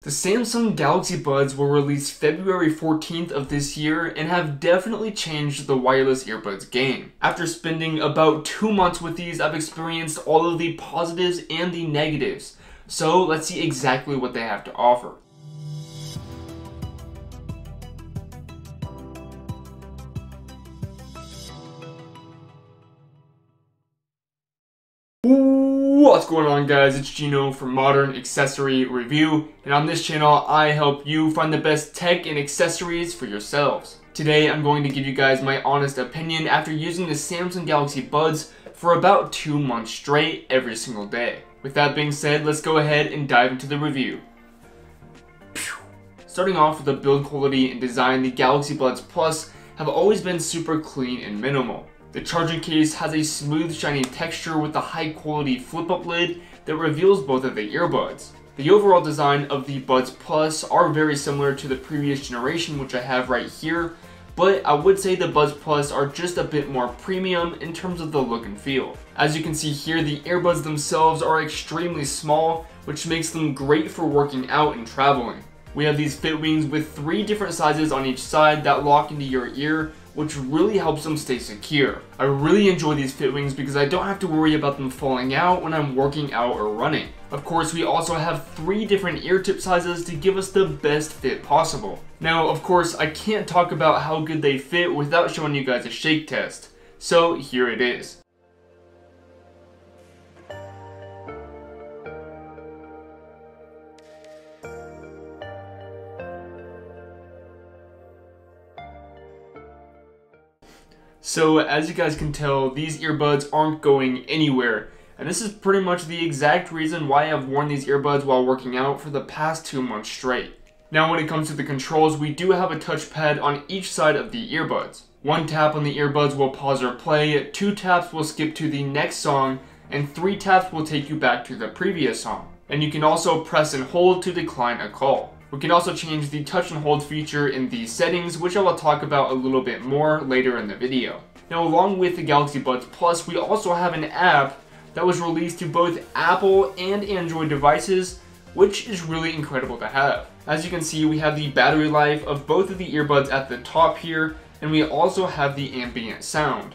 The Samsung Galaxy Buds were released February 14th of this year and have definitely changed the wireless earbuds game. After spending about 2 months with these, I've experienced all of the positives and the negatives. So let's see exactly what they have to offer. What's going on, guys? It's Gino from Modern Accessory Review, and on this channel I help you find the best tech and accessories for yourselves. Today I'm going to give you guys my honest opinion after using the Samsung Galaxy Buds for about 2 months straight every single day. With that being said, let's go ahead and dive into the review. Starting off with the build quality and design, the Galaxy Buds Plus have always been super clean and minimal. The charging case has a smooth, shiny texture with a high-quality flip-up lid that reveals both of the earbuds. The overall design of the Buds Plus are very similar to the previous generation, which I have right here, but I would say the Buds Plus are just a bit more premium in terms of the look and feel. As you can see here, the earbuds themselves are extremely small, which makes them great for working out and traveling. We have these fit wings with 3 different sizes on each side that lock into your ear, which really helps them stay secure. I really enjoy these fit wings because I don't have to worry about them falling out when I'm working out or running. Of course, we also have 3 different ear tip sizes to give us the best fit possible. Now, of course, I can't talk about how good they fit without showing you guys a shake test. So here it is. So as you guys can tell, these earbuds aren't going anywhere, and this is pretty much the exact reason why I've worn these earbuds while working out for the past 2 months straight. Now when it comes to the controls, we do have a touchpad on each side of the earbuds. 1 tap on the earbuds will pause or play, 2 taps will skip to the next song, and 3 taps will take you back to the previous song. And you can also press and hold to decline a call. We can also change the touch and hold feature in the settings, which I will talk about a little bit more later in the video. Now, along with the Galaxy Buds Plus, we also have an app that was released to both Apple and Android devices, which is really incredible to have. As you can see, we have the battery life of both of the earbuds at the top here, and we also have the ambient sound.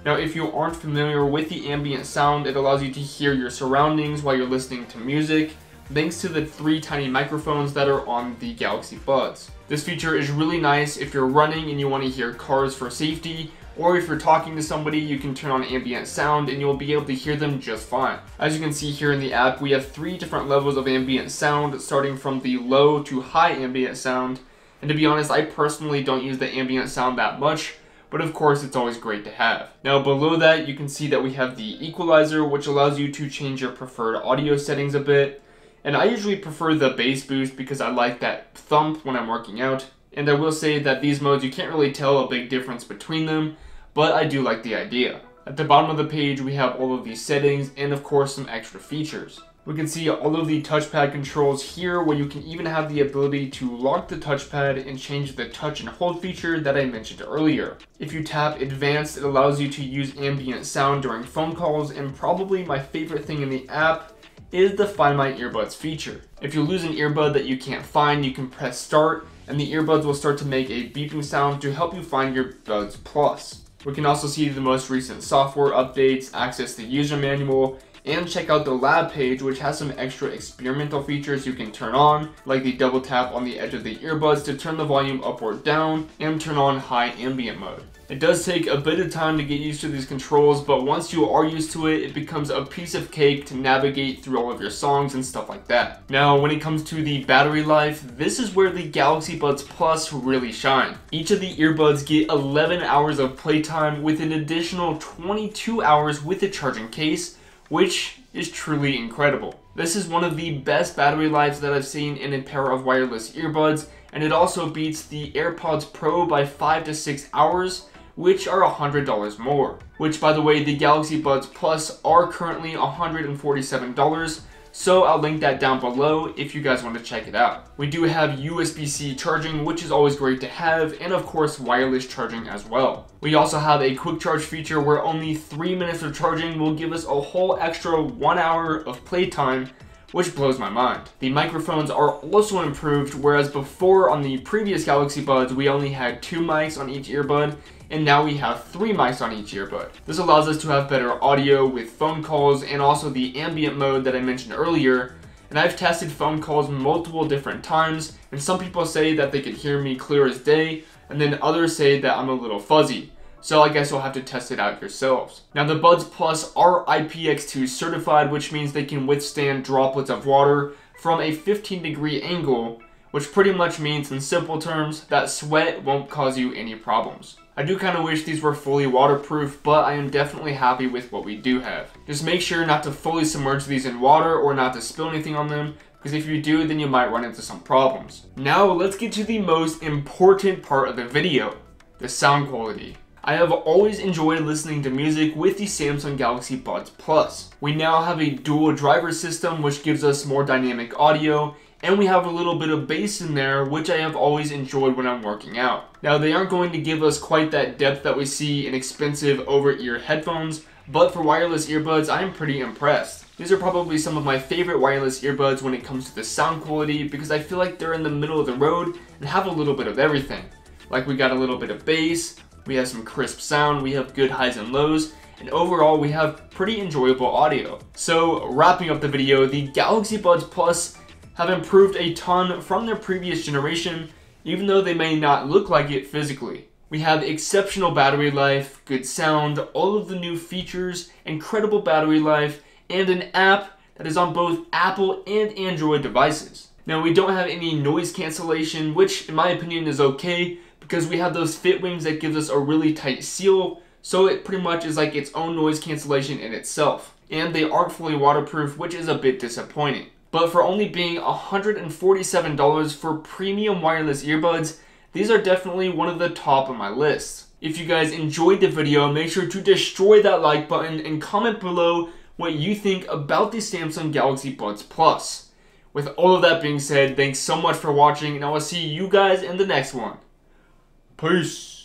Now, if you aren't familiar with the ambient sound, it allows you to hear your surroundings while you're listening to music, thanks to the 3 tiny microphones that are on the Galaxy Buds. This feature is really nice if you're running and you want to hear cars for safety, or if you're talking to somebody, you can turn on ambient sound and you'll be able to hear them just fine. As you can see here in the app, we have 3 different levels of ambient sound, starting from the low to high ambient sound. And to be honest, I personally don't use the ambient sound that much, but of course it's always great to have. Now below that, you can see that we have the equalizer, which allows you to change your preferred audio settings a bit. And I usually prefer the bass boost because I like that thump when I'm working out. And I will say that these modes, you can't really tell a big difference between them, but I do like the idea. At the bottom of the page, we have all of these settings and of course some extra features. We can see all of the touchpad controls here, where you can even have the ability to lock the touchpad and change the touch and hold feature that I mentioned earlier. If you tap advanced, it allows you to use ambient sound during phone calls, and probably my favorite thing in the app is the Find My Earbuds feature. If you lose an earbud that you can't find, you can press start and the earbuds will start to make a beeping sound to help you find your Buds Plus. We can also see the most recent software updates, access the user manual, and check out the lab page, which has some extra experimental features you can turn on, like the double tap on the edge of the earbuds to turn the volume up or down, and turn on high ambient mode. It does take a bit of time to get used to these controls, but once you are used to it, it becomes a piece of cake to navigate through all of your songs and stuff like that. Now, when it comes to the battery life, this is where the Galaxy Buds Plus really shine. Each of the earbuds get 11 hours of playtime with an additional 22 hours with the charging case, which is truly incredible. This is one of the best battery lives that I've seen in a pair of wireless earbuds, and it also beats the AirPods Pro by 5 to 6 hours, which are $100 more. Which, by the way, the Galaxy Buds Plus are currently $147, so I'll link that down below if you guys want to check it out. We do have USB-C charging, which is always great to have, and of course wireless charging as well. We also have a quick charge feature where only 3 minutes of charging will give us a whole extra 1 hour of playtime, which blows my mind. The microphones are also improved, whereas before on the previous Galaxy Buds we only had 2 mics on each earbud, and now we have 3 mics on each earbud. This allows us to have better audio with phone calls and also the ambient mode that I mentioned earlier. And I've tested phone calls multiple different times, and some people say that they could hear me clear as day, and then others say that I'm a little fuzzy. So I guess you'll have to test it out yourselves. Now the Buds Plus are IPX2 certified, which means they can withstand droplets of water from a 15-degree angle, which pretty much means in simple terms that sweat won't cause you any problems. I do kind of wish these were fully waterproof, but I am definitely happy with what we do have. Just make sure not to fully submerge these in water or not to spill anything on them, because if you do, then you might run into some problems. Now let's get to the most important part of the video, the sound quality. I have always enjoyed listening to music with the Samsung Galaxy Buds Plus. We now have a dual driver system, which gives us more dynamic audio, and we have a little bit of bass in there, which I have always enjoyed when I'm working out. Now they aren't going to give us quite that depth that we see in expensive over-ear headphones, but for wireless earbuds I am pretty impressed. These are probably some of my favorite wireless earbuds when it comes to the sound quality, because I feel like they're in the middle of the road and have a little bit of everything. Like we got a little bit of bass, we have some crisp sound, we have good highs and lows, and overall we have pretty enjoyable audio. So wrapping up the video, the Galaxy Buds Plus have improved a ton from their previous generation, even though they may not look like it physically. We have exceptional battery life, good sound, all of the new features, incredible battery life, and an app that is on both Apple and Android devices. Now we don't have any noise cancellation, which in my opinion is okay, because we have those fit wings that gives us a really tight seal, so it pretty much is like its own noise cancellation in itself. And they aren't fully waterproof, which is a bit disappointing. But for only being $147 for premium wireless earbuds, these are definitely one of the top of my list. If you guys enjoyed the video, make sure to destroy that like button and comment below what you think about the Samsung Galaxy Buds Plus. With all of that being said, thanks so much for watching, and I will see you guys in the next one. Peace!